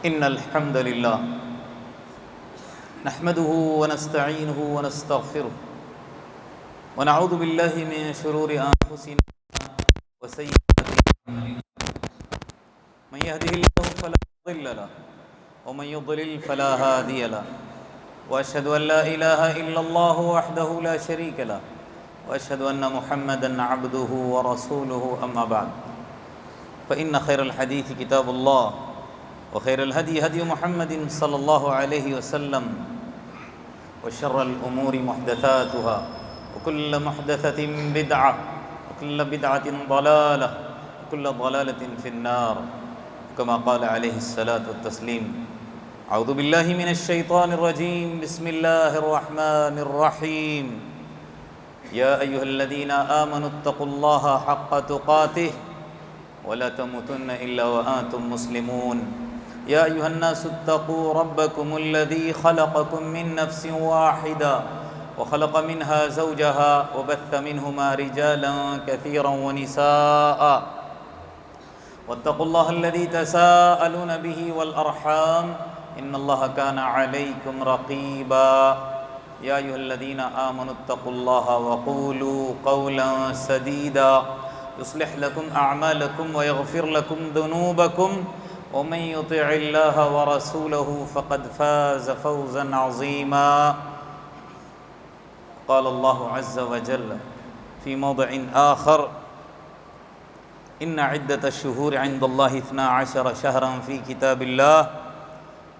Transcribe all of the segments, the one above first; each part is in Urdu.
إن الحمد لله نحمده ونستعينه ونستغفره ونعوذ بالله من شرور أنفسنا وسيئات أعمالنا من يهده الله فلا مضل له ومن يضلل فلا هادي له وأشهد أن لا إله إلا الله وحده لا شريك له وأشهد أن محمدًا عبده ورسوله أما بعد فإن خير الحديث كتاب الله وخير الهدي هدي محمد صلى الله عليه وسلم وشر الأمور محدثاتها وكل محدثة بدعة وكل بدعة ضلالة وكل ضلالة في النار كما قال عليه الصلاة والتسليم أعوذ بالله من الشيطان الرجيم بسم الله الرحمن الرحيم يا أيها الذين آمنوا اتقوا الله حق تقاته ولا تموتن إلا وأنتم مسلمون يا أيها الناس اتقوا ربكم الذي خلقكم من نفس واحدة وخلق منها زوجها وبث منهما رجالا كثيرا ونساء واتقوا الله الذي تساءلون به والأرحام إن الله كان عليكم رقيبا يا أيها الذين آمنوا اتقوا الله وقولوا قولا سديدا يصلح لكم أعمالكم ويغفر لكم ذنوبكم ومن يطع الله ورسوله فقد فاز فوزا عظيما قال الله عز وجل في موضع آخر إن عدة الشهور عند الله 12 شهرا في كتاب الله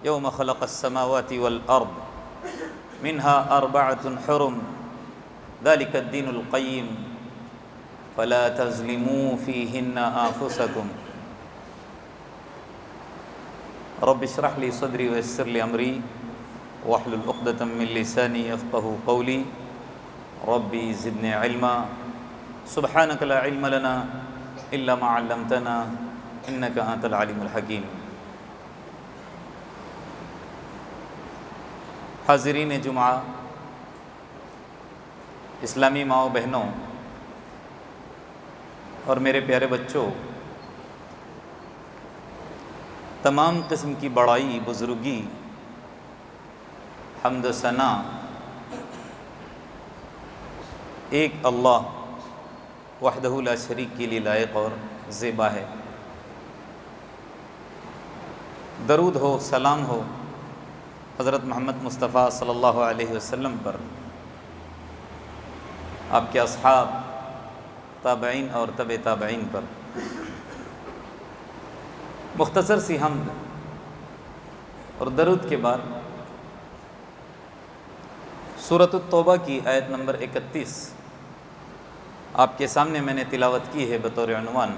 يوم خلق السماوات والأرض منها 4 حرم ذلك الدين القيم فلا تظلموا فيهن أنفسكم رب اشرح لي صدري ويسر لي أمري واحلل عقدة من لساني يفقهوا قولي ربي زدني علما سبحانك لا علم لنا إلا ما علمتنا إنك أنت العليم الحكيم حاضرین جمعہ، اسلامی ماؤں بہنوں اور میرے پیارے بچوں، تمام قسم کی بڑائی، بزرگی، حمد و ثنا ایک اللہ وحدہ لا شریک کے لیے لائق اور زیبا ہے۔ درود ہو، سلام ہو حضرت محمد مصطفیٰ صلی اللہ علیہ وسلم پر، آپ کے اصحاب، تابعین اور تبع تابعین پر۔ مختصر سی حمد اور درود کے بعد سورۃ التوبہ کی آیت نمبر 31 آپ کے سامنے میں نے تلاوت کی ہے بطور عنوان،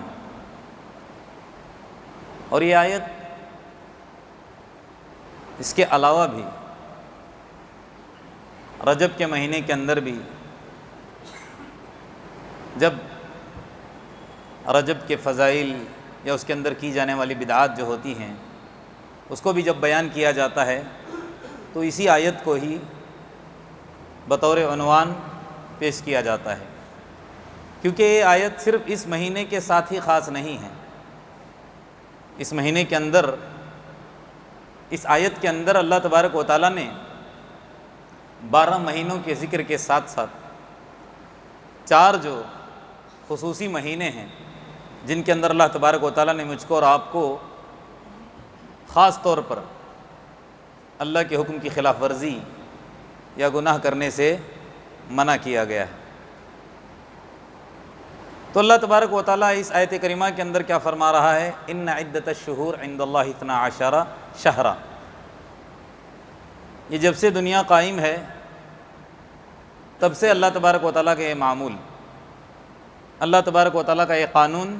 اور یہ آیت اس کے علاوہ بھی رجب کے مہینے کے اندر بھی، جب رجب کے فضائل یا اس کے اندر کی جانے والی بدعات جو ہوتی ہیں اس کو بھی جب بیان کیا جاتا ہے تو اسی آیت کو ہی بطور عنوان پیش کیا جاتا ہے، کیونکہ یہ آیت صرف اس مہینے کے ساتھ ہی خاص نہیں ہے۔ اس مہینے کے اندر، اس آیت کے اندر اللہ تبارک و تعالیٰ نے 12 مہینوں کے ذکر کے ساتھ ساتھ 4 جو خصوصی مہینے ہیں جن کے اندر اللہ تبارک و تعالیٰ نے مجھ کو اور آپ کو خاص طور پر اللہ کے حکم کی خلاف ورزی یا گناہ کرنے سے منع کیا گیا ہے۔ تو اللہ تبارک و تعالیٰ اس آیت کریمہ کے اندر کیا فرما رہا ہے؟ ان عدت الشہور عند اللہ 12 شہرا۔ یہ جب سے دنیا قائم ہے تب سے اللہ تبارک و تعالیٰ کا یہ معمول، اللہ تبارک و تعالیٰ کا یہ قانون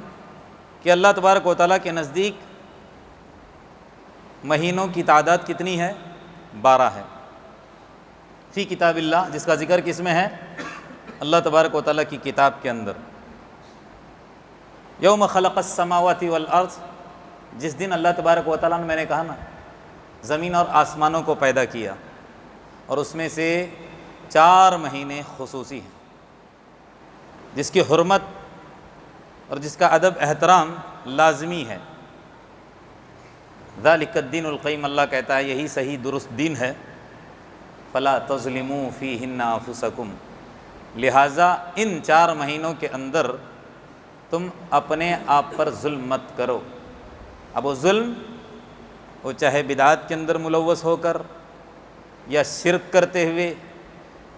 کہ اللہ تبارک و تعالیٰ کے نزدیک مہینوں کی تعداد کتنی ہے؟ 12 ہے۔ فی کتاب اللہ، جس کا ذکر کس میں ہے؟ اللہ تبارک و تعالیٰ کی کتاب کے اندر۔ یوم خلق السماوات والارض، جس دن اللہ تبارک و تعالیٰ نے، میں نے کہا نا، زمین اور آسمانوں کو پیدا کیا، اور اس میں سے 4 مہینے خصوصی ہیں جس کی حرمت اور جس کا ادب احترام لازمی ہے۔ ذالک الدین القیم، اللہ کہتا ہے یہی صحیح درست دین ہے. فلا تظلموا فیہن انفسکم، لہٰذا ان 4 مہینوں کے اندر تم اپنے آپ پر ظلم مت کرو. اب وہ ظلم وہ چاہے بدعات کے اندر ملوث ہو کر، یا شرک کرتے ہوئے،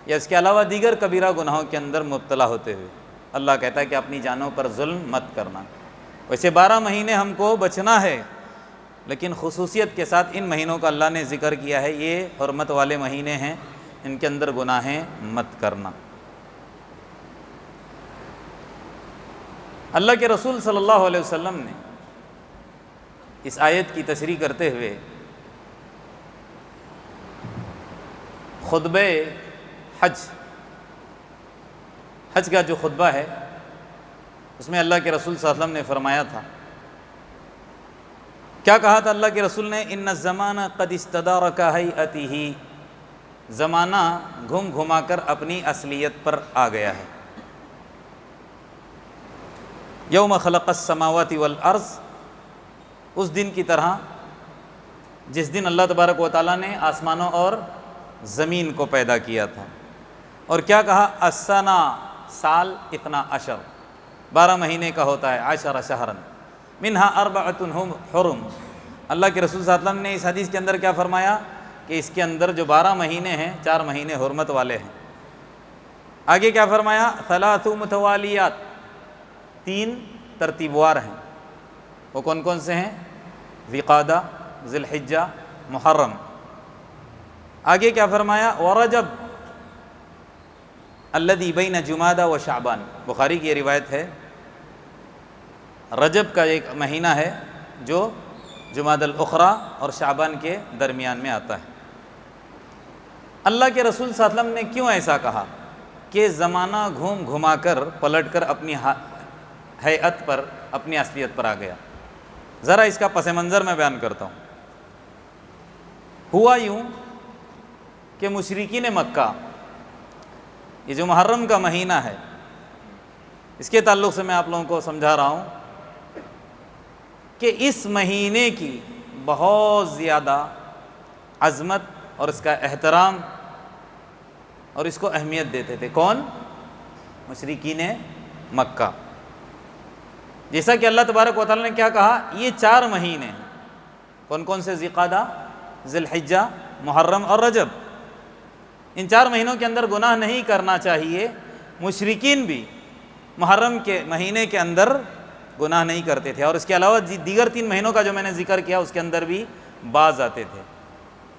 یا اس کے علاوہ دیگر کبیرہ گناہوں کے اندر مبتلا ہوتے ہوئے، اللہ کہتا ہے کہ اپنی جانوں پر ظلم مت کرنا. ویسے 12 مہینے ہم کو بچنا ہے، لیکن خصوصیت کے ساتھ ان مہینوں کا اللہ نے ذکر کیا ہے، یہ حرمت والے مہینے ہیں، ان کے اندر گناہیں مت کرنا. اللہ کے رسول صلی اللہ علیہ وسلم نے اس آیت کی تشریح کرتے ہوئے خطبہ حج کا جو خطبہ ہے اس میں اللہ کے رسول صلی اللہ علیہ وسلم نے فرمایا تھا، کیا کہا تھا اللہ کے رسول نے؟ ان الزمان قد استدار کہیئتہ، زمانہ گھم گھما کر اپنی اصلیت پر آ گیا ہے. یوم خلق السماوات والارض، اس دن کی طرح جس دن اللہ تبارک و تعالیٰ نے آسمانوں اور زمین کو پیدا کیا تھا. اور کیا کہا؟ السنہ، سال 12، 12 مہینے کا ہوتا ہے، 10 شہرا منہا 4 حرم. اللہ کے رسول صلی اللہ علیہ وسلم نے اس حدیث کے اندر کیا فرمایا کہ اس کے اندر جو 12 مہینے ہیں 4 مہینے حرمت والے ہیں. آگے کیا فرمایا؟ 3 متوالیات، 3 ترتیب وار ہیں. وہ کون کون سے ہیں؟ ذی قعدہ، ذی الحجہ، محرم. آگے کیا فرمایا؟ ورجب الذی بین جمادہ و شعبان. بخاری کی یہ روایت ہے، رجب کا ایک مہینہ ہے جو جمادی الاخری اور شعبان کے درمیان میں آتا ہے. اللہ کے رسول صلی اللہ علیہ وسلم نے کیوں ایسا کہا کہ زمانہ گھوم گھما کر پلٹ کر اپنی ہیئت پر، اپنی اصلیت پر آ گیا؟ ذرا اس کا پس منظر میں بیان کرتا ہوں. ہوا یوں کہ مشرکین مکہ، یہ جو محرم کا مہینہ ہے اس کے تعلق سے میں آپ لوگوں کو سمجھا رہا ہوں کہ اس مہینے کی بہت زیادہ عظمت اور اس کا احترام اور اس کو اہمیت دیتے تھے. کون؟ مشرکین مکہ. جیسا کہ اللہ تبارک و تعالیٰ نے کیا کہا، یہ 4 مہینے ہیں. کون کون سے؟ ذی قعدہ، ذی الحجہ، محرم اور رجب. ان 4 مہینوں کے اندر گناہ نہیں کرنا چاہیے. مشرکین بھی محرم کے مہینے کے اندر گناہ نہیں کرتے تھے، اور اس کے علاوہ دیگر 3 مہینوں کا جو میں نے ذکر کیا اس کے اندر بھی باز آتے تھے.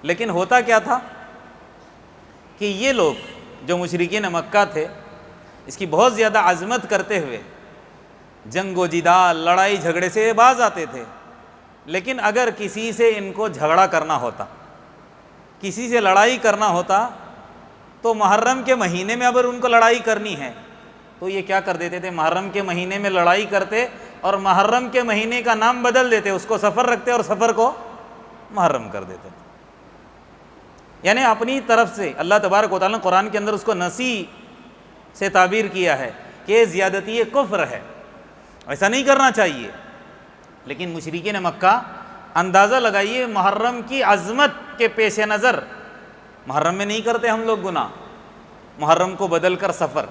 لیکن ہوتا کیا تھا کہ یہ لوگ جو مشرکین مکہ تھے اس کی بہت زیادہ عظمت کرتے ہوئے جنگ و جدال، لڑائی جھگڑے سے باز آتے تھے. لیکن اگر کسی سے ان کو جھگڑا کرنا ہوتا، کسی سے لڑائی کرنا ہوتا، تو محرم کے مہینے میں اگر ان کو لڑائی کرنی ہے تو یہ کیا کر دیتے تھے؟ محرم کے مہینے میں لڑائی کرتے اور محرم کے مہینے کا نام بدل دیتے، اس کو سفر رکھتے اور سفر کو محرم کر دیتے. یعنی اپنی طرف سے اللہ تبارک و تعالیٰ نے قرآن کے اندر اس کو نسی سے تعبیر کیا ہے کہ یہ زیادتی کفر ہے، ایسا نہیں کرنا چاہیے. لیکن مشرکین مکہ، اندازہ لگائیے، محرم کی عظمت کے پیش نظر محرم میں نہیں کرتے ہم لوگ گناہ، محرم کو بدل کر سفر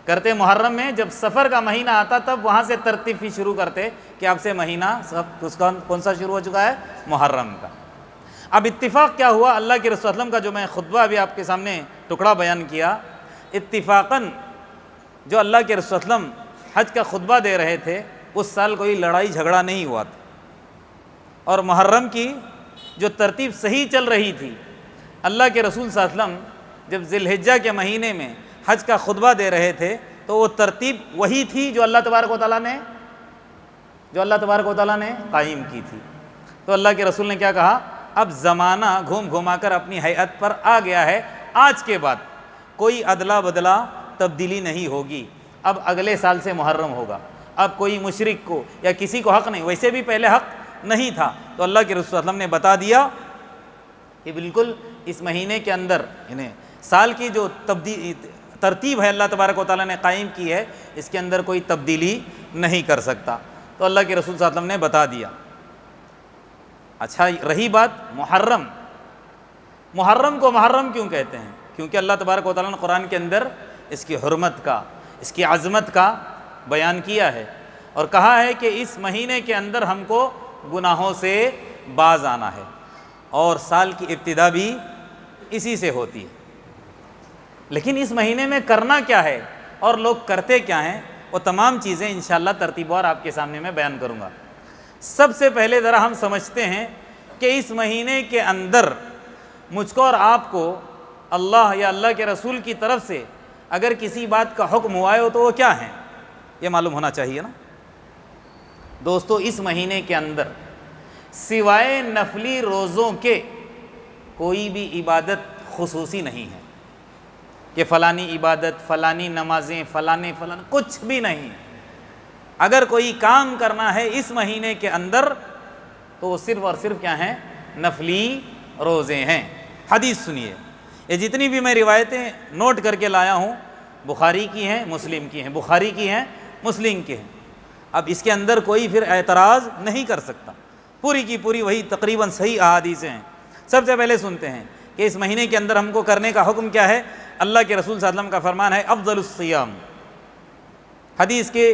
کرتے. محرم میں جب سفر کا مہینہ آتا تب وہاں سے ترتیب بھی شروع کرتے کہ اب سے مہینہ اس کا کون سا شروع ہو چکا ہے؟ محرم کا. اب اتفاق کیا ہوا؟ اللہ کے رسول صلی اللہ علیہ وسلم کا جو میں خطبہ ابھی آپ کے سامنے ٹکڑا بیان کیا، اتفاقاً جو اللہ کے رسول صلی اللہ علیہ وسلم حج کا خطبہ دے رہے تھے اس سال کوئی لڑائی جھگڑا نہیں ہوا تھا، اور محرم کی جو ترتیب صحیح چل رہی تھی. اللہ کے رسول صلی اللہ علیہ وسلم جب ذی الحجہ کے مہینے میں حج کا خطبہ دے رہے تھے تو وہ ترتیب وہی تھی جو اللہ تبارک و تعالیٰ نے قائم کی تھی. تو اللہ کے رسول نے کیا کہا؟ اب زمانہ گھوم گھما کر اپنی ہیئت پر آ گیا ہے، آج کے بعد کوئی ادلا بدلا تبدیلی نہیں ہوگی. اب اگلے سال سے محرم ہوگا. اب کوئی مشرک کو یا کسی کو حق نہیں، ویسے بھی پہلے حق نہیں تھا. تو اللہ کے رسول صلی اللہ علیہ وسلم نے بتا دیا کہ بالکل اس مہینے کے اندر انہیں سال کی جو ترتیب ہے اللہ تبارک و تعالیٰ نے قائم کی ہے، اس کے اندر کوئی تبدیلی نہیں کر سکتا. تو اللہ کے رسول صلی اللہ علیہ وسلم نے بتا دیا. اچھا رہی بات محرم، محرم کو محرم کیوں کہتے ہیں؟ کیونکہ اللہ تبارک و تعالیٰ نے قرآن کے اندر اس کی حرمت کا، اس کی عظمت کا بیان کیا ہے، اور کہا ہے کہ اس مہینے کے اندر ہم کو گناہوں سے باز آنا ہے، اور سال کی ابتدا بھی اسی سے ہوتی ہے۔ لیکن اس مہینے میں کرنا کیا ہے اور لوگ کرتے کیا ہیں، وہ تمام چیزیں انشاءاللہ ترتیب وار آپ کے سامنے میں بیان کروں گا۔ سب سے پہلے ذرا ہم سمجھتے ہیں کہ اس مہینے کے اندر مجھ کو اور آپ کو اللہ یا اللہ کے رسول کی طرف سے اگر کسی بات کا حکم ہوا ہے تو وہ کیا ہے، یہ معلوم ہونا چاہیے نا۔ دوستو، اس مہینے کے اندر سوائے نفلی روزوں کے کوئی بھی عبادت خصوصی نہیں ہے کہ فلانی عبادت، فلانی نمازیں، فلانے کچھ بھی نہیں۔ اگر کوئی کام کرنا ہے اس مہینے کے اندر تو وہ صرف اور صرف کیا ہیں، نفلی روزے ہیں۔ حدیث سنیے، یہ جتنی بھی میں روایتیں نوٹ کر کے لایا ہوں بخاری کی ہیں، مسلم کی ہیں، بخاری کی ہیں، مسلم کی ہیں۔ اب اس کے اندر کوئی پھر اعتراض نہیں کر سکتا، پوری کی پوری وہی تقریباً صحیح احادیث ہیں۔ سب سے پہلے سنتے ہیں کہ اس مہینے کے اندر ہم کو کرنے کا حکم کیا ہے۔ اللہ کے رسول صلی اللہ علیہ وسلم کا فرمان ہے افضل الصیام۔ حدیث کے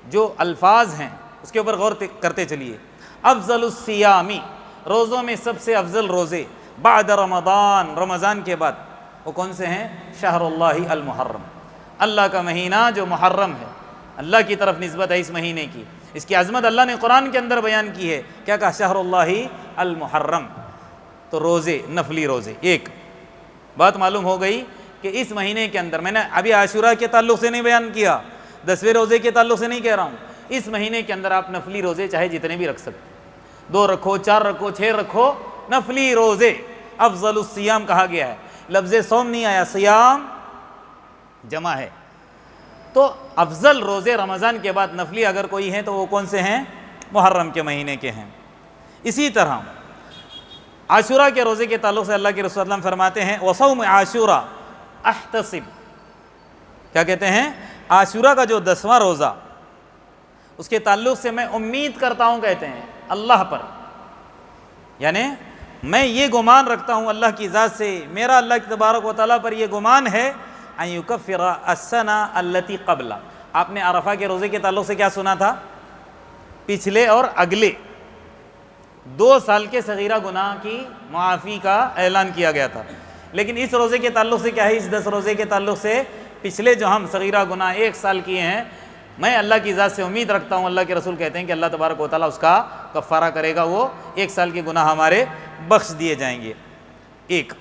جو الفاظ ہیں اس کے اوپر غور کرتے چلیے۔ افضل الصیامی، روزوں میں سب سے افضل روزے بعد رمضان، رمضان کے بعد وہ کون سے ہیں؟ شہر اللہ المحرم، اللہ کا مہینہ جو محرم ہے، اللہ کی طرف نسبت ہے اس مہینے کی، اس کی عظمت اللہ نے قرآن کے اندر بیان کی ہے۔ کیا کہا؟ شہر اللہ المحرم۔ تو روزے، نفلی روزے، ایک بات معلوم ہو گئی کہ اس مہینے کے اندر، میں نے ابھی عاشورہ کے تعلق سے نہیں بیان کیا، 10ویں روزے کے تعلق سے نہیں کہہ رہا ہوں، اس مہینے کے اندر آپ نفلی روزے چاہے جتنے بھی رکھ سکتے، 2 رکھو، 4 رکھو، 6 رکھو، نفلی روزے افضل الصیام کہا گیا ہے۔ لفظ صوم نہیں آیا، صیام جمع ہے۔ تو افضل روزے رمضان کے بعد نفلی اگر کوئی ہیں تو وہ کون سے ہیں؟ محرم کے مہینے کے ہیں۔ اسی طرح عاشورہ کے روزے کے تعلق سے اللہ کے رسول صلی اللہ علیہ وسلم فرماتے ہیں وصوم عاشورہ احتسب، کیا کہتے ہیں؟ عاشورہ کا جو 10واں روزہ، اس کے تعلق سے میں امید کرتا ہوں، کہتے ہیں اللہ پر، یعنی میں یہ گمان رکھتا ہوں اللہ کی ذات سے، میرا اللہ تبارک و تعالیٰ پر یہ گمان ہے ان یکفر السنہ التی قبل۔ آپ نے عرفہ کے روزے کے تعلق سے کیا سنا تھا؟ پچھلے اور اگلے 2 سال کے صغیرہ گناہ کی معافی کا اعلان کیا گیا تھا، لیکن اس روزے کے تعلق سے کیا ہے؟ اس 10 روزے کے تعلق سے پچھلے جو ہم صغیرہ گناہ 1 سال کیے ہیں، میں اللہ کی ذات سے امید رکھتا ہوں، اللہ کے رسول کہتے ہیں کہ اللہ تبارک و تعالیٰ اس کا کفارہ کرے گا، وہ 1 سال کے گناہ ہمارے بخش دیے جائیں گے۔ ایک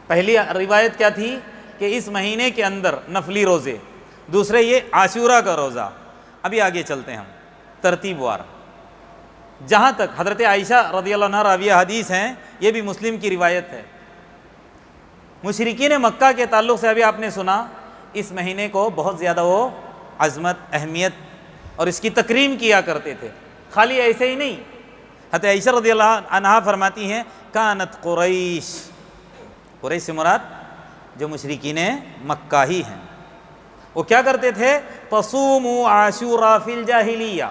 پہلی روایت کیا تھی کہ اس مہینے کے اندر نفلی روزے، دوسرے یہ عاشورہ کا روزہ۔ ابھی آگے چلتے ہیں ہم ترتیب وار۔ جہاں تک حضرت عائشہ رضی اللہ عنہا راویہ حدیث ہیں، یہ بھی مسلم کی روایت ہے، مشرکین مکہ کے تعلق سے ابھی آپ نے سنا، اس مہینے کو بہت زیادہ وہ عظمت، اہمیت اور اس کی تکریم کیا کرتے تھے۔ خالی ایسے ہی نہیں، حضرت عائشہ رضی اللہ عنہا فرماتی ہیں کانت قریش، قریش سے مراد جو مشرکین مکہ ہی ہیں، وہ کیا کرتے تھے؟ تصوموا عاشورا فی الجاہلیہ،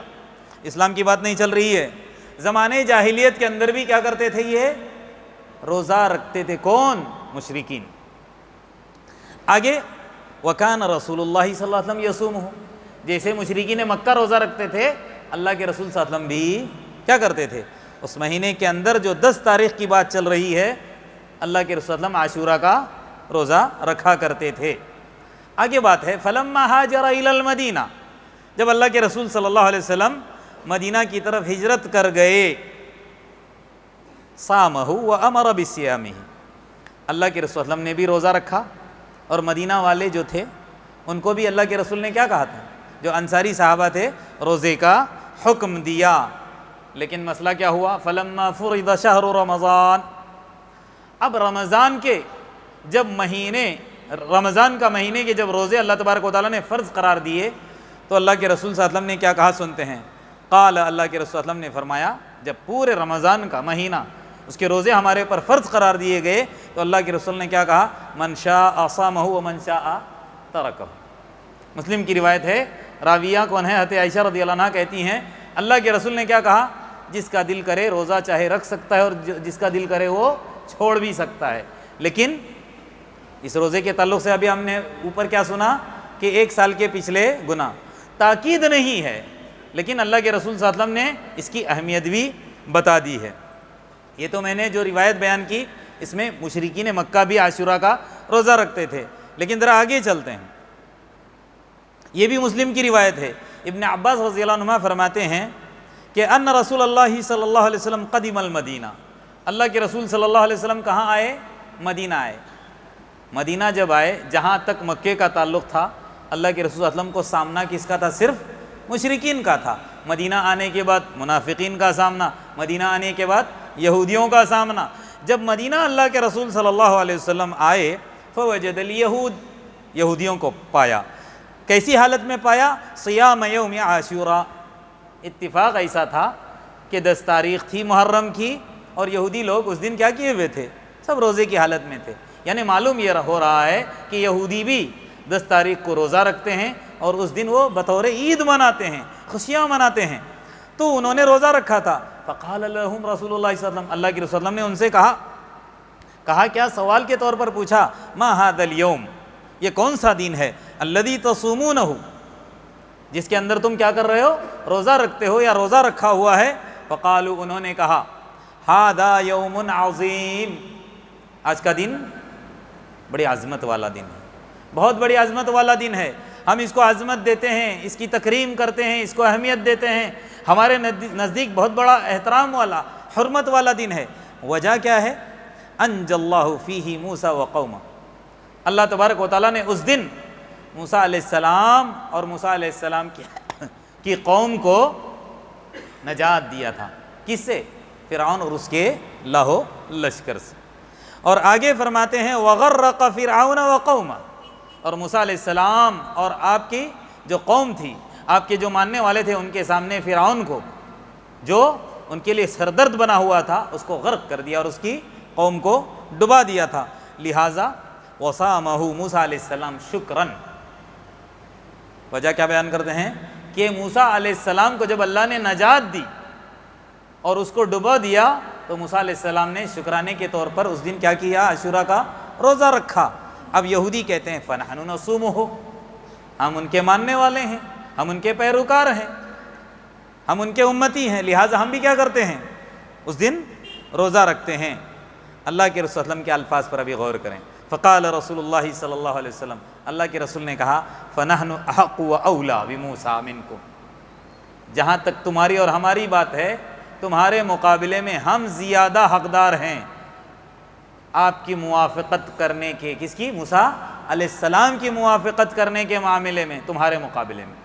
اسلام کی بات نہیں چل رہی ہے، زمانے جاہلیت کے اندر بھی کیا کرتے تھے؟ یہ روزہ رکھتے تھے۔ کون؟ مشرکین۔ آگے وکان رسول اللہ صلی اللہ علیہ وسلم یصومہ، جیسے مشرکین مکہ روزہ رکھتے تھے، اللہ کے رسول صلی اللہ علیہ وسلم بھی کیا کرتے تھے؟ اس مہینے کے اندر جو 10 تاریخ کی بات چل رہی ہے، اللہ کے رسول صلی اللہ علیہ وسلم عاشورہ کا روزہ رکھا کرتے تھے۔ آگے بات ہے فلما ہاجر الی المدینہ، جب اللہ کے رسول صلی اللہ علیہ وسلم مدینہ کی طرف ہجرت کر گئے، صامہ وامر بصیامہ، اللہ کے رسول صلی اللہ علیہ وسلم نے بھی روزہ رکھا، اور مدینہ والے جو تھے ان کو بھی اللہ کے رسول نے کیا کہا تھا؟ جو انصاری صحابہ تھے، روزے کا حکم دیا۔ لیکن مسئلہ کیا ہوا؟ فلما فرض شہر رمضان، اب رمضان کے جب مہینے، رمضان کا مہینے کے جب روزے اللہ تبارک و تعالیٰ نے فرض قرار دیے تو اللہ کے رسول صلی اللہ علیہ وسلم نے کیا کہا؟ سنتے ہیں، قال، اللہ کے رسول صلی اللہ علیہ وسلم نے فرمایا، جب پورے رمضان کا مہینہ اس کے روزے ہمارے پر فرض قرار دیے گئے تو اللہ کے رسول نے کیا کہا؟ من شاء صامہ ومن شاء ترکہ۔ مسلم کی روایت ہے، راویہ کون ہے؟ حضرت عائشہ رضی اللہ عنہا کہتی ہیں اللہ کے رسول نے کیا کہا؟ جس کا دل کرے روزہ چاہے رکھ سکتا ہے اور جس کا دل کرے وہ چھوڑ بھی سکتا ہے. لیکن اس روزے کے تعلق سے ابھی ہم نے اوپر کیا سنا کہ 1 سال کے پچھلے گناہ، تاکید نہیں ہے لیکن اللہ کے رسول صلی اللہ علیہ وسلم نے اس کی اہمیت بھی بتا دی ہے. یہ تو میں نے جو روایت بیان کی اس میں مشرکین مکہ بھی عاشورہ کا روزہ رکھتے تھے. لیکن ذرا آگے چلتے ہیں. یہ بھی مسلم کی روایت ہے. ابن عباس رضی اللہ عنہما فرماتے ہیں کہ ان رسول اللہ صلی اللہ علیہ وسلم قدم المدینہ، اللہ کے رسول صلی اللہ علیہ وسلم کہاں آئے؟ مدینہ آئے. مدینہ جب آئے، جہاں تک مکے کا تعلق تھا اللہ کے رسول صلی اللہ علیہ وسلم کو سامنا کس کا تھا؟ صرف مشرکین کا تھا. مدینہ آنے کے بعد منافقین کا سامنا، مدینہ آنے کے بعد یہودیوں کا سامنا. جب مدینہ اللہ کے رسول صلی اللہ علیہ وسلم آئے فوجد الیہود، یہودیوں کو پایا. کیسی حالت میں پایا؟ صیام یوم عاشورہ. اتفاق ایسا تھا کہ 10 تاریخ تھی محرم کی اور یہودی لوگ اس دن کیا کیے ہوئے تھے؟ سب روزے کی حالت میں تھے. یعنی معلوم یہ ہو رہا ہے کہ یہودی بھی 10 تاریخ کو روزہ رکھتے ہیں اور اس دن وہ بطور عید مناتے ہیں، خوشیاں مناتے ہیں. تو انہوں نے روزہ رکھا تھا. فقال لهم رسول اللہ صلی اللہ علیہ وسلم، اللہ کے رسول صلی اللہ علیہ وسلم نے ان سے کہا کیا؟ سوال کے طور پر پوچھا، ما هذا اليوم، یہ کون سا دن ہے؟ الذي تصومونہ، جس کے اندر تم کیا کر رہے ہو؟ روزہ رکھتے ہو یا روزہ رکھا ہوا ہے. فقالوا، انہوں نے کہا، هذا يوم عظیم، آج کا دن بڑی عظمت والا دن ہے، بہت بڑی عظمت والا دن ہے. ہم اس کو عظمت دیتے ہیں، اس کی تکریم کرتے ہیں، اس کو اہمیت دیتے ہیں. ہمارے نزدیک بہت بڑا احترام والا، حرمت والا دن ہے. وجہ کیا ہے؟ انجى اللہ فیہ موسیٰ وقومہ، اللہ تبارک و تعالیٰ نے اس دن موسیٰ علیہ السلام اور موسیٰ علیہ السلام کی قوم کو نجات دیا تھا. کس سے؟ فرعون اور اس کے لاہو لشکر سے. اور آگے فرماتے ہیں وغرق فرعون وقومہ، اور موسیٰ علیہ السلام اور آپ کی جو قوم تھی، آپ کے جو ماننے والے تھے، ان کے سامنے فرعون کو، جو ان کے لیے سردرد بنا ہوا تھا، اس کو غرق کر دیا اور اس کی قوم کو ڈبا دیا تھا. لہٰذا وصامہ موسیٰ علیہ السلام شکراً. وجہ کیا بیان کرتے ہیں کہ موسیٰ علیہ السلام کو جب اللہ نے نجات دی اور اس کو ڈبا دیا تو موسیٰ علیہ السلام نے شکرانے کے طور پر اس دن کیا کیا؟ عاشورہ کا روزہ رکھا. اب یہودی کہتے ہیں فنحن نصومہ، ہم ان کے ماننے والے ہیں، ہم ان کے پیروکار ہیں، ہم ان کے امتی ہیں، لہٰذا ہم بھی کیا کرتے ہیں؟ اس دن روزہ رکھتے ہیں. اللہ کے رسول صلی اللہ علیہ وسلم کے الفاظ پر ابھی غور کریں. فقال رسول اللہ صلی اللہ علیہ وسلم، اللہ کے رسول نے کہا فنحن احق واولیٰ بموسیٰ منکم، جہاں تک تمہاری اور ہماری بات ہے، تمہارے مقابلے میں ہم زیادہ حقدار ہیں آپ کی موافقت کرنے کے. کس کی؟ موسیٰ علیہ السلام کی موافقت کرنے کے معاملے میں تمہارے مقابلے میں.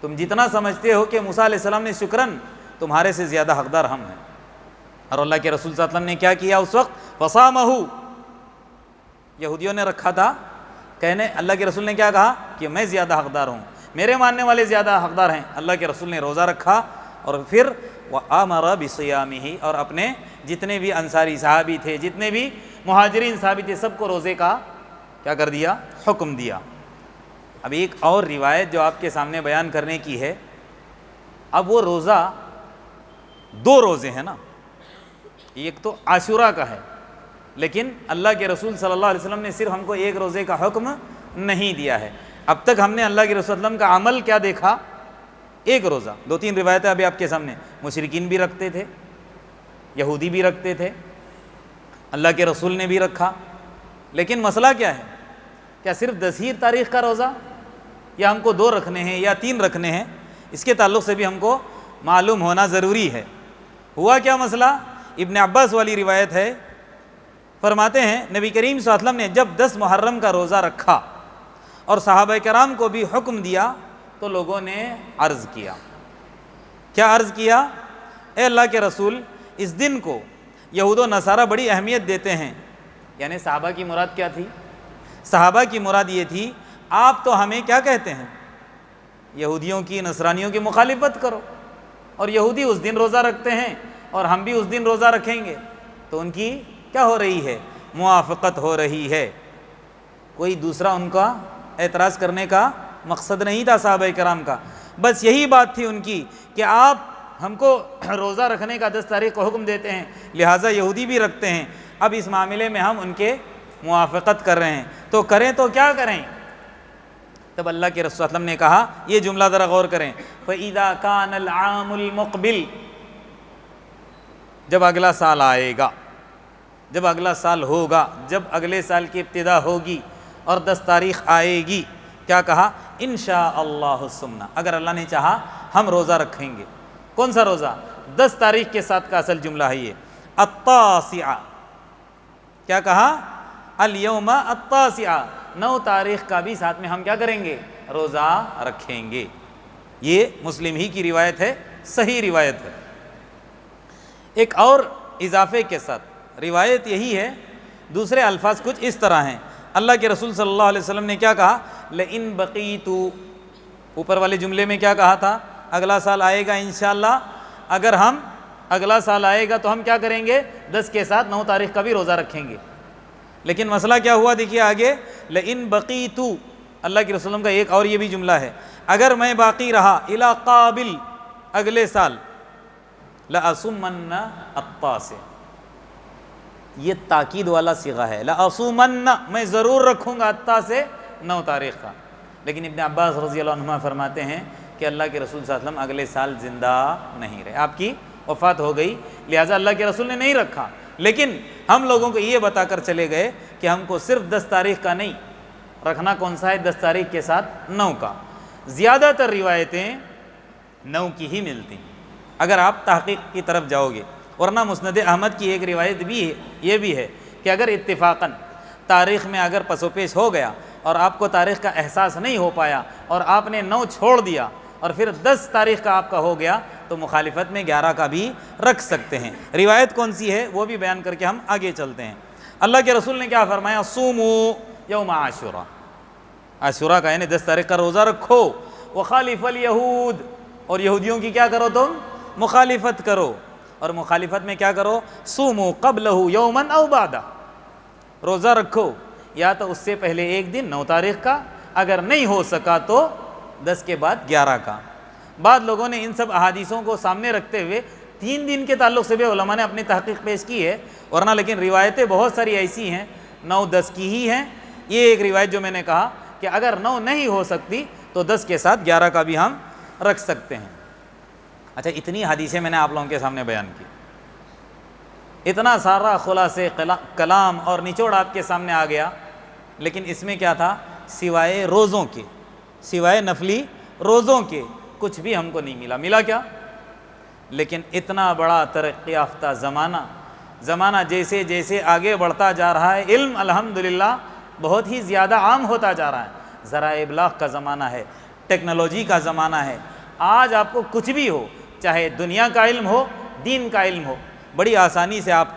تم جتنا سمجھتے ہو کہ موسیٰ علیہ السلام نے شکراً، تمہارے سے زیادہ حقدار ہم ہیں. اور اللہ کے رسول صلی اللہ علیہ وسلم نے کیا کیا اس وقت؟ فصامہ، یہودیوں نے رکھا تھا، کہنے اللہ کے رسول نے کیا کہا کہ میں زیادہ حقدار ہوں، میرے ماننے والے زیادہ حقدار ہیں. اللہ کے رسول نے روزہ رکھا اور پھر وَآمَرَ بِصِيَامِهِ، اور اپنے جتنے بھی انصاری صحابی تھے، جتنے بھی مہاجرین صحابی تھے، سب کو روزے کا کیا کر دیا؟ حکم دیا. اب ایک اور روایت جو آپ کے سامنے بیان کرنے کی ہے. اب وہ روزہ 2 روزے ہیں نا، ایک تو عاشورہ کا ہے، لیکن اللہ کے رسول صلی اللہ علیہ وسلم نے صرف ہم کو ایک روزے کا حکم نہیں دیا ہے. اب تک ہم نے اللہ کے رسول صلی اللہ علیہ وسلم کا عمل کیا دیکھا؟ ایک روزہ. 2-3 روایتیں ابھی آپ کے سامنے. مشرکین بھی رکھتے تھے، یہودی بھی رکھتے تھے، اللہ کے رسول نے بھی رکھا. لیکن مسئلہ کیا ہے؟ کیا صرف 10 تاریخ کا روزہ، یا ہم کو 2 رکھنے ہیں یا 3 رکھنے ہیں؟ اس کے تعلق سے بھی ہم کو معلوم ہونا ضروری ہے. ہوا کیا مسئلہ؟ ابن عباس والی روایت ہے، فرماتے ہیں نبی کریم صلی اللہ علیہ وسلم نے جب 10 محرم کا روزہ رکھا اور صحابہ کرام کو بھی حکم دیا تو لوگوں نے عرض کیا. کیا عرض کیا؟ اے اللہ کے رسول، اس دن کو یہود و نصارہ بڑی اہمیت دیتے ہیں. یعنی صحابہ کی مراد کیا تھی؟ صحابہ کی مراد یہ تھی آپ تو ہمیں کیا کہتے ہیں؟ یہودیوں کی، نصرانیوں کی مخالفت کرو، اور یہودی اس دن روزہ رکھتے ہیں اور ہم بھی اس دن روزہ رکھیں گے، تو ان کی کیا ہو رہی ہے؟ موافقت ہو رہی ہے. کوئی دوسرا ان کا اعتراض کرنے کا مقصد نہیں تھا صحابہ کرام کا، بس یہی بات تھی ان کی کہ آپ ہم کو روزہ رکھنے کا 10 تاریخ کا حکم دیتے ہیں، لہٰذا یہودی بھی رکھتے ہیں، اب اس معاملے میں ہم ان کے موافقت کر رہے ہیں، تو کریں تو کیا کریں؟ تب اللہ کے رسول صلی اللہ علیہ وسلم نے کہا، یہ جملہ ذرا غور کریں، فَإِذَا كَانَ الْعَامُ الْمُقْبِلِ، جب اگلا سال آئے گا، جب اگلا سال ہوگا، جب اگلے سال کی ابتدا ہوگی اور 10 تاریخ آئے گی، کیا کہا؟ انشاءاللہ سمنا، اگر اللہ نے چاہا ہم روزہ رکھیں گے۔ کون سا روزہ؟ 10 تاریخ کے ساتھ کا اصل جملہ ہے یہ، التاسعہ، کیا کہا؟ الیوم التاسعہ، 9 تاریخ کا بھی ساتھ میں ہم کیا کریں گے؟ روزہ رکھیں گے۔ یہ مسلم ہی کی روایت ہے، صحیح روایت ہے۔ ایک اور اضافے کے ساتھ روایت یہی ہے، دوسرے الفاظ کچھ اس طرح ہیں، اللہ کے رسول صلی اللہ علیہ وسلم نے کیا کہا؟ لئن بقیت، اوپر والے جملے میں کیا کہا تھا؟ اگلا سال آئے گا انشاءاللہ، اگر ہم اگلا سال آئے گا تو ہم کیا کریں گے؟ 10 کے ساتھ 9 تاریخ کا بھی روزہ رکھیں گے۔ لیکن مسئلہ کیا ہوا دیکھیے آگے، لئن بقیت، اللہ کے رسول کا ایک اور یہ بھی جملہ ہے، اگر میں باقی رہا الی قابل، اگلے سال، لأصومن التاسع، یہ تاکید والا صیغہ ہے، لأصومن، میں ضرور رکھوں گا التاسع، 9 تاریخ کا۔ لیکن ابن عباس رضی اللہ عنہما فرماتے ہیں کہ اللہ کے رسول صلی اللہ علیہ وسلم اگلے سال زندہ نہیں رہے، آپ کی وفات ہو گئی، لہٰذا اللہ کے رسول نے نہیں رکھا۔ لیکن ہم لوگوں کو یہ بتا کر چلے گئے کہ ہم کو صرف 10 تاریخ کا نہیں رکھنا، کون سا ہے؟ 10 تاریخ کے ساتھ 9 کا۔ زیادہ تر روایتیں 9 کی ہی ملتی ہیں اگر آپ تحقیق کی طرف جاؤ گے، ورنہ مسند احمد کی ایک روایت بھی ہے، یہ بھی ہے کہ اگر اتفاقاً تاریخ میں اگر پس و پیش ہو گیا اور آپ کو تاریخ کا احساس نہیں ہو پایا اور آپ نے 9 چھوڑ دیا اور پھر 10 تاریخ کا آپ کا ہو گیا، تو مخالفت میں 11 کا بھی رکھ سکتے ہیں۔ روایت کون سی ہے وہ بھی بیان کر کے ہم آگے چلتے ہیں۔ اللہ کے رسول نے کیا فرمایا؟ صومو یوم عاشورہ، عاشورہ کا یعنی 10 تاریخ کا روزہ رکھو، وخالف الیہود، اور یہودیوں کی کیا کرو؟ تم مخالفت کرو، اور مخالفت میں کیا کرو؟ صومو قبلہ یوما او بعدہ، روزہ رکھو یا تو اس سے پہلے ایک دن 9 تاریخ کا، اگر نہیں ہو سکا تو 10 کے بعد 11 کا۔ بعض لوگوں نے ان سب احادیثوں کو سامنے رکھتے ہوئے 3 دن کے تعلق سے بھی علماء نے اپنی تحقیق پیش کی ہے، ورنہ لیکن روایتیں بہت ساری ایسی ہیں 9-10 کی ہی ہیں۔ یہ ایک روایت جو میں نے کہا کہ اگر 9 نہیں ہو سکتی تو 10 کے ساتھ 11 کا بھی ہم رکھ سکتے ہیں۔ اچھا، اتنی حدیثیں میں نے آپ لوگوں کے سامنے بیان کی، اتنا سارا خلاصے کلام اور نچوڑ آپ کے سامنے آ گیا، لیکن اس میں کیا تھا؟ سوائے روزوں کے، سوائے نفلی روزوں کے کچھ بھی ہم کو نہیں ملا۔ ملا کیا؟ لیکن اتنا بڑا ترقی یافتہ زمانہ جیسے جیسے آگے بڑھتا جا رہا ہے، علم الحمدللہ بہت ہی زیادہ عام ہوتا جا رہا ہے، ذرائع ابلاغ کا زمانہ ہے، ٹیکنالوجی کا زمانہ ہے۔ آج آپ کو کچھ بھی ہو، چاہے دنیا کا علم ہو، دین کا علم ہو، بڑی آسانی سے آپ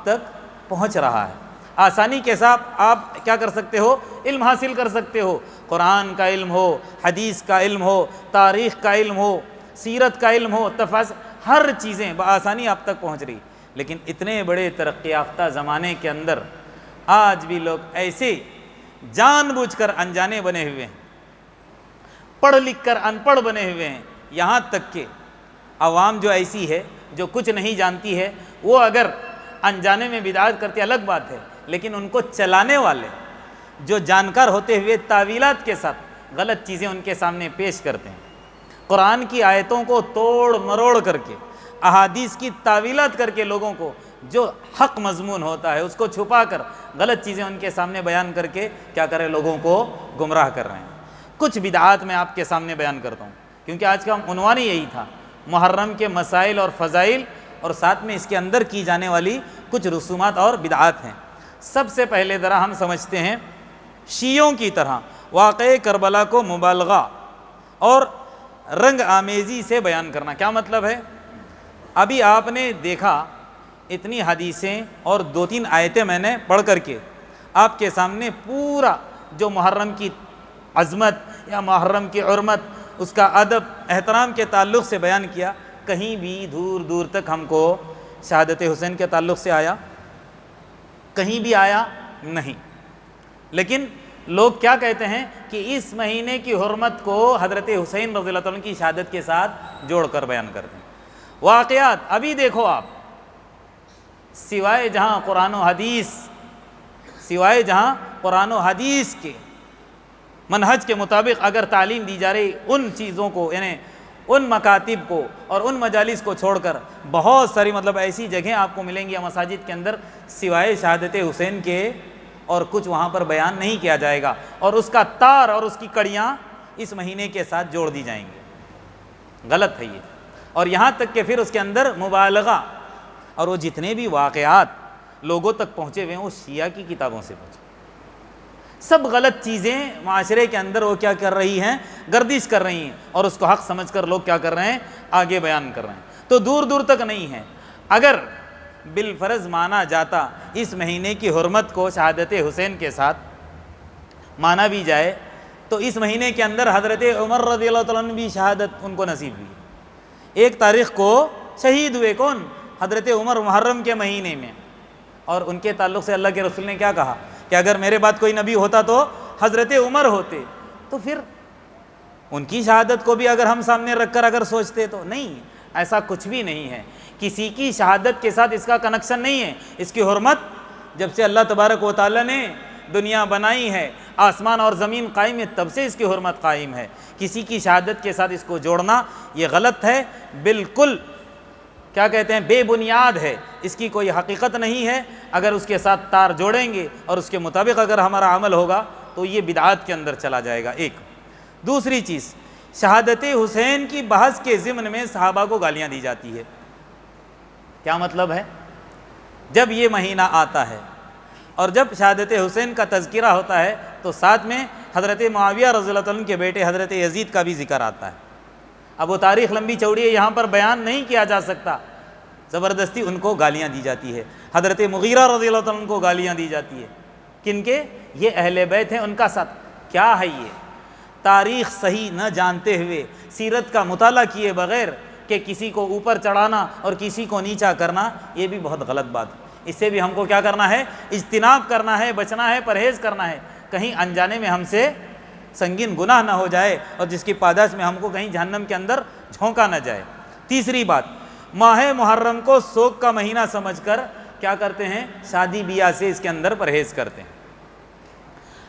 تک پہنچ رہا ہے۔ آسانی کے ساتھ آپ کیا کر سکتے ہو؟ علم حاصل کر سکتے ہو، قرآن کا علم ہو، حدیث کا علم ہو، تاریخ کا علم ہو، سیرت کا علم ہو، تفسیر، ہر چیزیں بآسانی آپ تک پہنچ رہی۔ لیکن اتنے بڑے ترقی یافتہ زمانے کے اندر آج بھی لوگ ایسے جان بوجھ کر انجانے بنے ہوئے ہیں، پڑھ لکھ کر ان پڑھ بنے ہوئے ہیں، یہاں تک کہ عوام جو ایسی ہے جو کچھ نہیں جانتی ہے، وہ اگر انجانے میں بدعت کرتے الگ بات ہے، لیکن ان کو چلانے والے جو جانکار ہوتے ہوئے تعویلات کے ساتھ غلط چیزیں ان کے سامنے پیش کرتے ہیں، قرآن کی آیتوں کو توڑ مروڑ کر کے، احادیث کی تعویلات کر کے، لوگوں کو جو حق مضمون ہوتا ہے اس کو چھپا کر غلط چیزیں ان کے سامنے بیان کر کے کیا کرے؟ لوگوں کو گمراہ کر رہے ہیں۔ کچھ بدعات میں آپ کے سامنے بیان کرتا ہوں، کیونکہ آج کا عنوان ہی یہی تھا، محرم کے مسائل اور فضائل، اور ساتھ میں اس کے اندر کی جانے والی کچھ رسومات اور بدعات ہیں۔ سب سے پہلے ذرا ہم سمجھتے ہیں، شیعوں کی طرح واقعہ کربلا کو مبالغہ اور رنگ آمیزی سے بیان کرنا کیا مطلب ہے؟ ابھی آپ نے دیکھا اتنی حدیثیں اور 2-3 آیتیں میں نے پڑھ کر کے آپ کے سامنے پورا جو محرم کی عظمت یا محرم کی حرمت، اس کا ادب احترام کے تعلق سے بیان کیا۔ کہیں بھی دور دور تک ہم کو شہادت حسین کے تعلق سے آیا؟ کہیں بھی آیا نہیں۔ لیکن لوگ کیا کہتے ہیں کہ اس مہینے کی حرمت کو حضرت حسین رضی اللہ عنہ کی شہادت کے ساتھ جوڑ کر بیان کرتے ہیں۔ واقعات ابھی دیکھو آپ، سوائے جہاں قرآن و حدیث کے منہج کے مطابق اگر تعلیم دی جا رہی، ان چیزوں کو یعنی ان مکاتب کو اور ان مجالس کو چھوڑ کر بہت ساری ایسی جگہیں آپ کو ملیں گی مساجد کے اندر سوائے شہادت حسین کے اور کچھ وہاں پر بیان نہیں کیا جائے گا، اور اس کا تار اور اس کی کڑیاں اس مہینے کے ساتھ جوڑ دی جائیں گی۔ غلط ہے یہ، اور یہاں تک کہ پھر اس کے اندر مبالغہ، اور وہ جتنے بھی واقعات لوگوں تک پہنچے ہوئے ہیں وہ شیعہ کی کتابوں سے پہنچے، سب غلط چیزیں معاشرے کے اندر وہ کیا کر رہی ہیں، گردش کر رہی ہیں، اور اس کو حق سمجھ کر لوگ کیا کر رہے ہیں، آگے بیان کر رہے ہیں۔ تو دور دور تک نہیں ہے، اگر بالفرض مانا جاتا اس مہینے کی حرمت کو شہادت حسین کے ساتھ مانا بھی جائے تو اس مہینے کے اندر حضرت عمر رضی اللہ عنہ بھی شہادت ان کو نصیب ہوئی۔ 1 تاریخ کو شہید ہوئے کون؟ حضرت عمر، محرم کے مہینے میں، اور ان کے تعلق سے اللہ کے رسول نے کیا کہا کہ اگر میرے بعد کوئی نبی ہوتا تو حضرت عمر ہوتے۔ تو پھر ان کی شہادت کو بھی اگر ہم سامنے رکھ کر اگر سوچتے تو نہیں، ایسا کچھ بھی نہیں ہے، کسی کی شہادت کے ساتھ اس کا کنیکشن نہیں ہے۔ اس کی حرمت جب سے اللہ تبارک و تعالیٰ نے دنیا بنائی ہے، آسمان اور زمین قائم ہے، تب سے اس کی حرمت قائم ہے۔ کسی کی شہادت کے ساتھ اس کو جوڑنا یہ غلط ہے، بالکل کیا کہتے ہیں، بے بنیاد ہے، اس کی کوئی حقیقت نہیں ہے۔ اگر اس کے ساتھ تار جوڑیں گے اور اس کے مطابق اگر ہمارا عمل ہوگا تو یہ بدعات کے اندر چلا جائے گا۔ ایک دوسری چیز، شہادت حسین کی بحث کے ضمن میں صحابہ کو گالیاں دی جاتی ہے۔ کیا مطلب ہے؟ جب یہ مہینہ آتا ہے اور جب شہادت حسین کا تذکرہ ہوتا ہے تو ساتھ میں حضرت معاویہ رضی اللہ عنہ کے بیٹے حضرت یزید کا بھی ذکر آتا ہے۔ اب وہ تاریخ لمبی چوڑی ہے، یہاں پر بیان نہیں کیا جا سکتا، زبردستی ان کو گالیاں دی جاتی ہے۔ حضرت مغیرہ رضی اللہ عنہ کو گالیاں دی جاتی ہے، کن کے؟ یہ اہل بیت ہیں، ان کا ساتھ۔ کیا ہے یہ؟ تاریخ صحیح نہ جانتے ہوئے، سیرت کا مطالعہ کیے بغیر کہ کسی کو اوپر چڑھانا اور کسی کو نیچا کرنا، یہ بھی بہت غلط بات ہے۔ اس سے بھی ہم کو کیا کرنا ہے؟ اجتناب کرنا ہے، بچنا ہے، پرہیز کرنا ہے، کہیں انجانے میں ہم سے سنگین گناہ نہ ہو جائے اور جس کی پاداش میں ہم کو کہیں جہنم کے اندر جھونکا نہ جائے۔ تیسری بات، ماہ محرم کو سوگ کا مہینہ سمجھ کر کیا کرتے ہیں؟ شادی بیاہ سے اس کے اندر پرہیز کرتے ہیں۔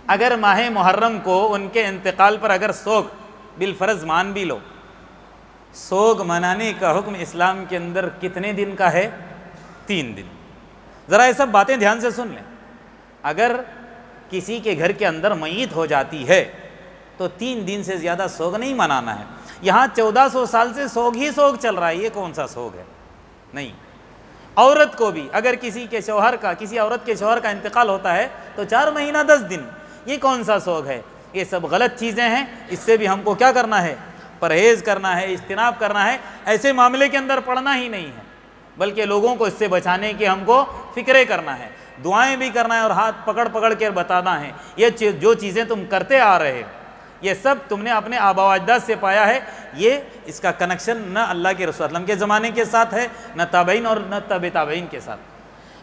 اگر ماہ محرم کو ان کے انتقال پر اگر سوگ بالفرض مان بھی لو، سوگ منانے کا حکم اسلام کے اندر کتنے دن کا ہے؟ 3 دن۔ ذرا یہ سب باتیں دھیان سے سن لیں۔ اگر کسی کے گھر کے اندر میت ہو جاتی ہے تو 3 دن سے زیادہ سوگ نہیں منانا ہے۔ یہاں 1400 سال سے سوگ ہی سوگ چل رہا ہے، یہ کون سا سوگ ہے؟ نہیں۔ عورت کو بھی اگر کسی عورت کے شوہر کا انتقال ہوتا ہے تو 4 مہینہ 10 دن، یہ کون سا سوگ ہے؟ یہ سب غلط چیزیں ہیں، اس سے بھی ہم کو کیا کرنا ہے؟ پرہیز کرنا ہے، اجتناب کرنا ہے، ایسے معاملے کے اندر پڑنا ہی نہیں ہے، بلکہ لوگوں کو اس سے بچانے کی ہم کو فکرے کرنا ہے، دعائیں بھی کرنا ہے اور ہاتھ پکڑ پکڑ کے بتانا ہے یہ جو چیزیں تم کرتے آ رہے یہ سب تم نے اپنے آباء و اجداد سے پایا ہے، یہ اس کا کنیکشن نہ اللہ کے رسول صلی اللہ علیہ وسلم کے زمانے کے ساتھ ہے، نہ تابعین اور نہ تبع تابعین کے ساتھ۔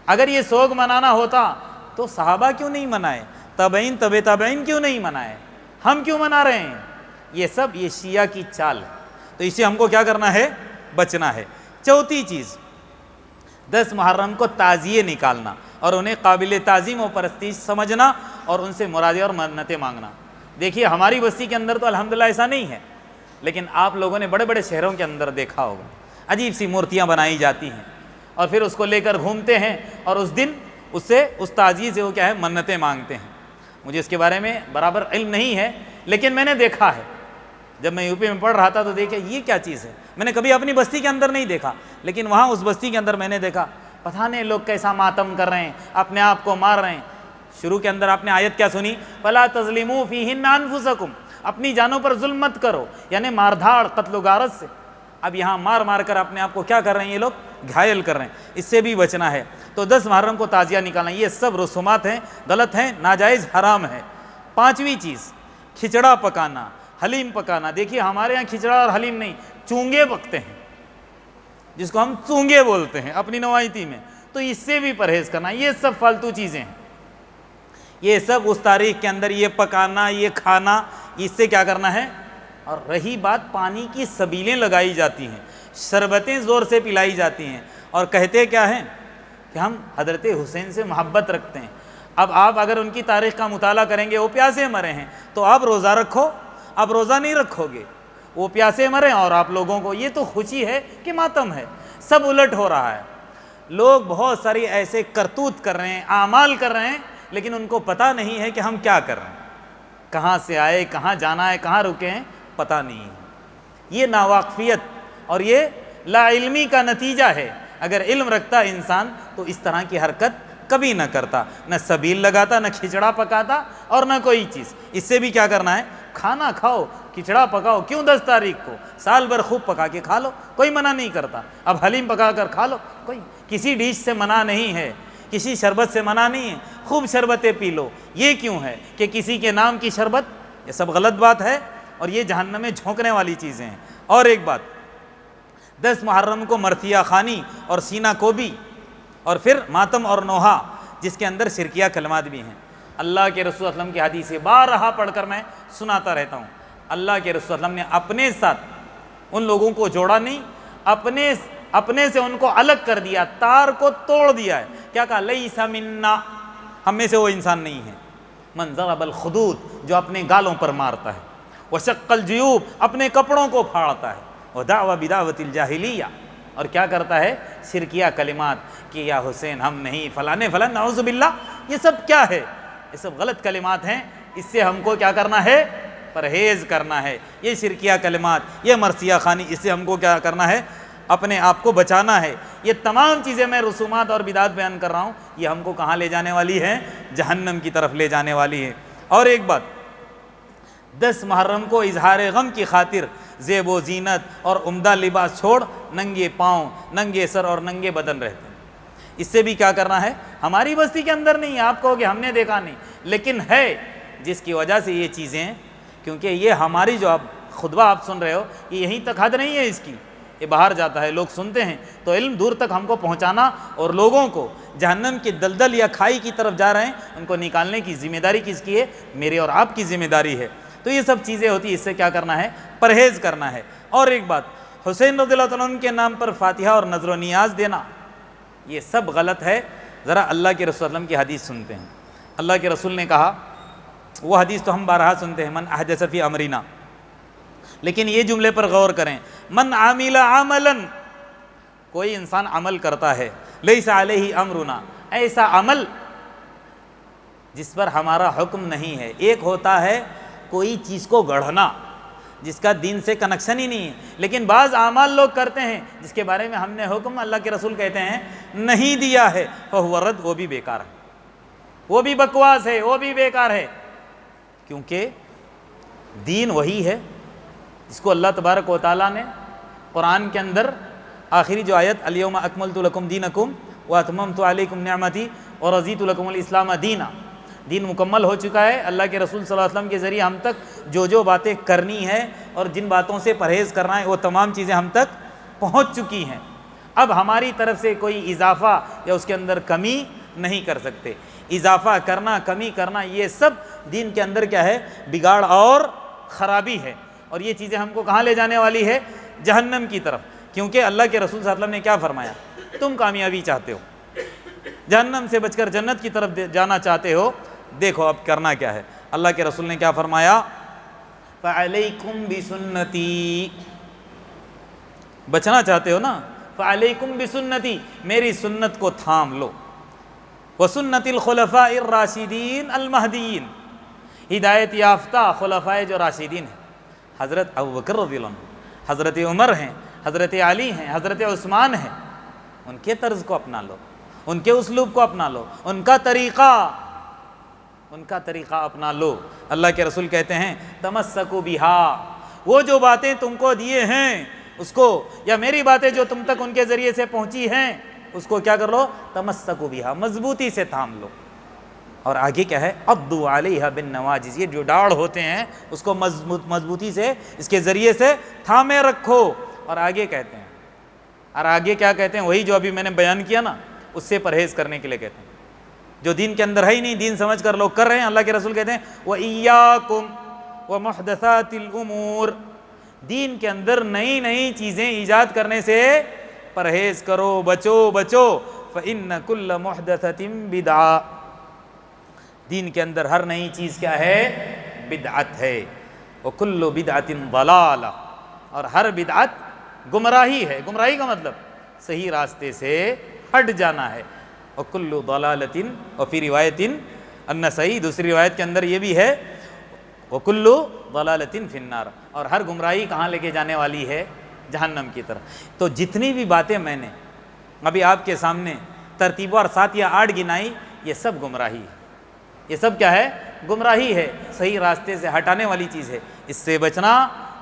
اگر یہ سوگ منانا ہوتا تو صحابہ کیوں نہیں منائے، تابعین تبع تابعین کیوں نہیں منائے، ہم کیوں منا رہے ہیں؟ یہ سب یہ شیعہ کی چال ہے، تو اسے ہم کو کیا کرنا ہے؟ بچنا ہے۔ چوتھی چیز، 10 محرم کو تعزیے نکالنا اور انہیں قابل تعظیم و پرستش سمجھنا اور ان سے مرادیں اور منتیں مانگنا۔ دیکھیے ہماری بستی کے اندر تو الحمدللہ ایسا نہیں ہے، لیکن آپ لوگوں نے بڑے بڑے شہروں کے اندر دیکھا ہوگا، عجیب سی مورتیاں بنائی جاتی ہیں اور پھر اس کو لے کر گھومتے ہیں اور اس دن اس تعزیے سے وہ کیا ہے؟ منتیں مانگتے ہیں۔ مجھے اس کے بارے میں برابر علم نہیں ہے، لیکن میں نے دیکھا ہے، جب میں یوپی میں پڑھ رہا تھا تو دیکھا یہ کیا چیز ہے، میں نے کبھی اپنی بستی کے اندر نہیں دیکھا، لیکن وہاں اس بستی کے اندر میں نے دیکھا، پتہ نہیں لوگ کیسا ماتم کر رہے ہیں، اپنے آپ کو مار رہے ہیں۔ شروع کے اندر آپ نے آیت کیا سنی؟ فَلَا تَظْلِمُوا فِيهِنَّ أَنفُسَكُمْ، اپنی جانوں پر ظلم مت کرو، یعنی مار دھاڑ قتل و غارت سے۔ اب یہاں مار مار کر اپنے آپ کو کیا کر رہے ہیں؟ یہ لوگ گھائل کر رہے ہیں، اس سے بھی بچنا ہے۔ تو 10 محرم کو تعزیہ نکالنا، یہ سب رسومات ہیں، غلط ہیں، ناجائز، حرام ہے۔ 5ویں چیز، کھچڑا پکانا، حلیم پکانا۔ دیکھیے ہمارے یہاں کھچڑا اور حلیم نہیں، چونگے پکتے ہیں، جس کو ہم چونگے بولتے ہیں اپنی نوائیتی میں، تو اس سے بھی پرہیز کرنا۔ یہ سب فالتو چیزیں ہیں، یہ سب اس تاریخ کے اندر یہ پکانا، یہ کھانا، اس سے کیا کرنا ہے۔ اور رہی بات پانی کی سبیلیں لگائی جاتی ہیں، شربتیں زور سے پلائی جاتی ہیں، اور کہتے کیا ہیں کہ ہم حضرت حسین سے محبت رکھتے ہیں۔ اب آپ اگر ان کی تاریخ کا مطالعہ کریں گے، وہ پیاسے مرے ہیں تو آپ روزہ رکھو، آپ روزہ نہیں رکھو گے، وہ پیاسے مرے اور آپ لوگوں کو، یہ تو خوشی ہے کہ ماتم ہے۔ سب الٹ ہو رہا ہے، لوگ بہت ساری ایسے کرتوت کر رہے ہیں، اعمال کر رہے ہیں، لیکن ان کو پتہ نہیں ہے کہ ہم کیا کر رہے ہیں، کہاں سے آئے، کہاں جانا ہے، کہاں رکے ہیں، پتہ نہیں ہے۔ یہ ناواقفیت اور یہ لا علمی کا نتیجہ ہے۔ اگر علم رکھتا انسان تو اس طرح کی حرکت کبھی نہ کرتا، نہ سبیل لگاتا، نہ کھچڑا پکاتا، اور نہ کوئی چیز۔ اس سے بھی کیا کرنا ہے، کھانا کھاؤ، کھچڑا پکاؤ، کیوں 10 تاریخ کو، سال بھر خوب پکا کے کھا لو، کوئی منع نہیں کرتا۔ اب حلیم پکا کر کھا لو، کوئی کسی ڈش سے منع نہیں ہے، کسی شربت سے منع نہیں ہے، خوب شربتیں پی لو۔ یہ کیوں ہے کہ کسی کے نام کی شربت؟ یہ سب غلط بات ہے، اور یہ جہنم میں جھونکنے والی چیزیں ہیں۔ اور ایک بات، 10 محرم کو مرثیہ خوانی اور سینہ کوبی، اور پھر ماتم اور نوحہ، جس کے اندر شرکیہ کلمات بھی ہیں۔ اللہ کے رسول صلی اللہ علیہ وسلم کی حدیث بارہا پڑھ کر میں سناتا رہتا ہوں، اللہ کے رسول صلی اللہ علیہ وسلم نے اپنے ساتھ ان لوگوں کو جوڑا نہیں، اپنے سے ان کو الگ کر دیا، تار کو توڑ دیا ہے۔ کیا کہا؟ لیس منا، ہم میں سے وہ انسان نہیں ہے۔ من ضرب الخدود، جو اپنے گالوں پر مارتا ہے، وشق الجیوب، اپنے کپڑوں کو پھاڑتا ہے، ودعوى بدعوة الجاہلیہ، اور کیا کرتا ہے، شرکیہ کلمات کہ یا حسین ہم نہیں، فلانے فلان، نعوذ باللہ۔ یہ سب کیا ہے؟ یہ سب غلط کلمات ہیں، اس سے ہم کو کیا کرنا ہے، پرہیز کرنا ہے۔ یہ شرکیہ کلمات، یہ مرثیہ خوانی، اس سے ہم کو کیا کرنا ہے، اپنے آپ کو بچانا ہے۔ یہ تمام چیزیں میں رسومات اور بدعات بیان کر رہا ہوں، یہ ہم کو کہاں لے جانے والی ہے، جہنم کی طرف لے جانے والی ہے۔ اور ایک بات، 10 محرم کو اظہار غم کی خاطر زیب و زینت اور عمدہ لباس چھوڑ ننگے پاؤں، ننگے سر اور ننگے بدن رہتے ہیں۔ اس سے بھی کیا کرنا ہے، ہماری بستی کے اندر نہیں ہے، آپ کہو کہ ہم نے دیکھا نہیں، لیکن ہے، جس کی وجہ سے یہ چیزیں، کیونکہ یہ ہماری جو آپ خطبہ آپ سن رہے ہو، یہ یہیں تک حد نہیں ہے اس کی، یہ باہر جاتا ہے، لوگ سنتے ہیں، تو علم دور تک ہم کو پہنچانا، اور لوگوں کو جہنم کی دلدل یا کھائی کی طرف جا رہے ہیں ان کو نکالنے کی ذمہ داری کس کی ہے؟ میری اور آپ کی ذمہ داری ہے۔ تو یہ سب چیزیں ہوتی ہیں، اس سے کیا کرنا ہے، پرہیز کرنا ہے۔ اور ایک بات، حسین رضی اللہ عنہ کے نام پر فاتحہ اور نذر و نیاز دینا، یہ سب غلط ہے۔ ذرا اللہ کے رسول صلی اللہ علیہ وسلم کی حدیث سنتے ہیں۔ اللہ کے رسول نے کہا، وہ حدیث تو ہم بارہا سنتے ہیں، من احدث فی امرنا، لیکن یہ جملے پر غور کریں، من عامل عملا، کوئی انسان عمل کرتا ہے، لیس علیہ امرنا، ایسا عمل جس پر ہمارا حکم نہیں ہے۔ ایک ہوتا ہے کوئی چیز کو گڑھنا جس کا دین سے کنیکشن ہی نہیں ہے، لیکن بعض اعمال لوگ کرتے ہیں جس کے بارے میں ہم نے حکم، اللہ کے رسول کہتے ہیں، نہیں دیا ہے، فہو رد، وہ بھی بیکار ہے، وہ بھی بکواس ہے، وہ بھی بیکار ہے، کیونکہ دین وہی ہے جس کو اللہ تبارک و تعالیٰ نے قرآن کے اندر آخری جو آیت، الیوم اکملت لکم دینکم واتممت علیکم نعمتی ورضیت لکم الاسلام دینا، دین مکمل ہو چکا ہے۔ اللہ کے رسول صلی اللہ علیہ وسلم کے ذریعے ہم تک جو باتیں کرنی ہیں اور جن باتوں سے پرہیز کرنا ہے، وہ تمام چیزیں ہم تک پہنچ چکی ہیں۔ اب ہماری طرف سے کوئی اضافہ یا اس کے اندر کمی نہیں کر سکتے۔ اضافہ کرنا، کمی کرنا، یہ سب دین کے اندر کیا ہے، بگاڑ اور خرابی ہے، اور یہ چیزیں ہم کو کہاں لے جانے والی ہے، جہنم کی طرف۔ کیونکہ اللہ کے رسول صلی اللہ علیہ وسلم نے کیا فرمایا، تم کامیابی چاہتے ہو، جہنم سے بچ کر جنت کی طرف جانا چاہتے ہو، دیکھو اب کرنا کیا ہے۔ اللہ کے رسول نے کیا فرمایا، فعلیکم بسنتی، بچنا چاہتے ہو نا، فعلیکم بسنتی، میری سنت کو تھام لو، وسنت الخلفاء الراشدین المہدیین، ہدایت یافتہ خلفائے جو راشدین ہیں، حضرت ابوبکر رضی اللہ عنہ، حضرت عمر ہیں، حضرت علی ہیں، حضرت عثمان ہیں، ان کے طرز کو اپنا لو، ان کے اسلوب کو اپنا لو، ان کا طریقہ اپنا لو۔ اللہ کے رسول کہتے ہیں، تمسکوا بہا، وہ جو باتیں تم کو دیے ہیں اس کو، یا میری باتیں جو تم تک ان کے ذریعے سے پہنچی ہیں اس کو کیا کر لو، تمسکوا بہا، مضبوطی سے تھام لو۔ اور آگے کیا ہے، عضوا علیہا بالنواجذ، یہ جو ڈاڑھ ہوتے ہیں اس کو مضبوطی سے اس کے ذریعے سے تھامے رکھو۔ اور آگے کہتے ہیں، اور آگے کیا کہتے ہیں، وہی جو ابھی میں نے بیان کیا نا، اس سے پرہیز کرنے کے لیے کہتے ہیں۔ جو دین کے اندر ہے ہی نہیں، دین سمجھ کر لوگ کر رہے ہیں۔ اللہ کے رسول کہتے ہیں وَإِيَّاكُمْ وَمُحْدَثَاتِ الْأُمُورِ، دین کے اندر نئی نئی چیزیں ایجاد کرنے سے پرہیز کرو، بچو فَإِنَّ كُلَّ مُحْدَثَةٍ بِدْعَةٍ، دین کے اندر ہر نئی چیز کیا ہے؟ بدعت ہے۔ وَكُلُّ بِدْعَةٍ ضَلَالَةٍ، اور ہر بدعت گمراہی ہے۔ گمراہی کا مطلب صحیح راستے سے ہٹ جانا ہے۔ وَكُلُّ ضَلَالَةٍ، وفی روایت النسائی، دوسری روایت کے اندر یہ بھی ہے وَكُلُّ ضَلَالَةٍ فِي النَّارِ، اور ہر گمراہی کہاں لے کے جانے والی ہے؟ جہنم کی طرف۔ تو جتنی بھی باتیں میں نے ابھی آپ کے سامنے ترتیب اور 7 یا 8 گنائی، یہ سب گمراہی ہے۔ یہ سب کیا ہے؟ گمراہی ہے، صحیح راستے سے ہٹانے والی چیز ہے۔ اس سے بچنا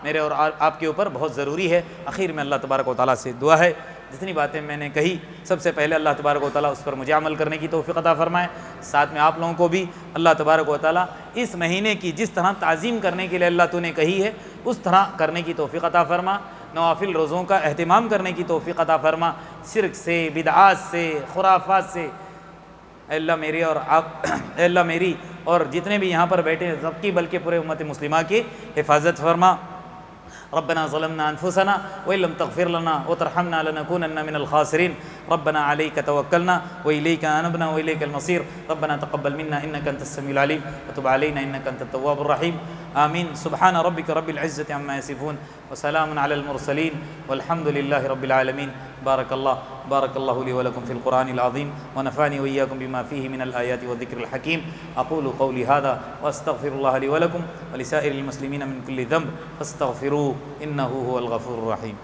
میرے اور آپ کے اوپر بہت ضروری ہے۔ اخیر میں اللہ تبارک و تعالیٰ سے دعا ہے، جتنی باتیں میں نے کہی سب سے پہلے اللہ تبارک و تعالیٰ اس پر مجھے عمل کرنے کی توفیق عطا فرمائے، ساتھ میں آپ لوگوں کو بھی اللہ تبارک و تعالیٰ اس مہینے کی جس طرح تعظیم کرنے کے لیے اللہ تو نے کہی ہے اس طرح کرنے کی توفیق عطا فرما، نوافل روزوں کا اہتمام کرنے کی توفیق عطا فرما، شرک سے، بدعات سے، خرافات سے اے اللہ میری اور آپ اے اللہ میری اور جتنے بھی یہاں پر بیٹھے ہیں سب کی، بلکہ پورے امت مسلمہ کی حفاظت فرما۔ ربنا ظلمنا انفسنا وان لم تغفر لنا وترحمنا لنكونن من الخاسرين ربنا عليك توكلنا واليك انبنا واليك المصير ربنا تقبل منا انك انت السميع العليم وتب علينا انك انت التواب الرحيم آمين سبحان ربك رب العزة عما يصفون وسلام على المرسلين والحمد لله رب العالمين بارك الله لي ولكم في القرآن العظيم ونفعني وإياكم بما فيه من الآيات والذكر الحكيم أقول قولي هذا وأستغفر الله لي ولكم ولسائر المسلمين من كل ذنب فاستغفروه إنه هو الغفور الرحيم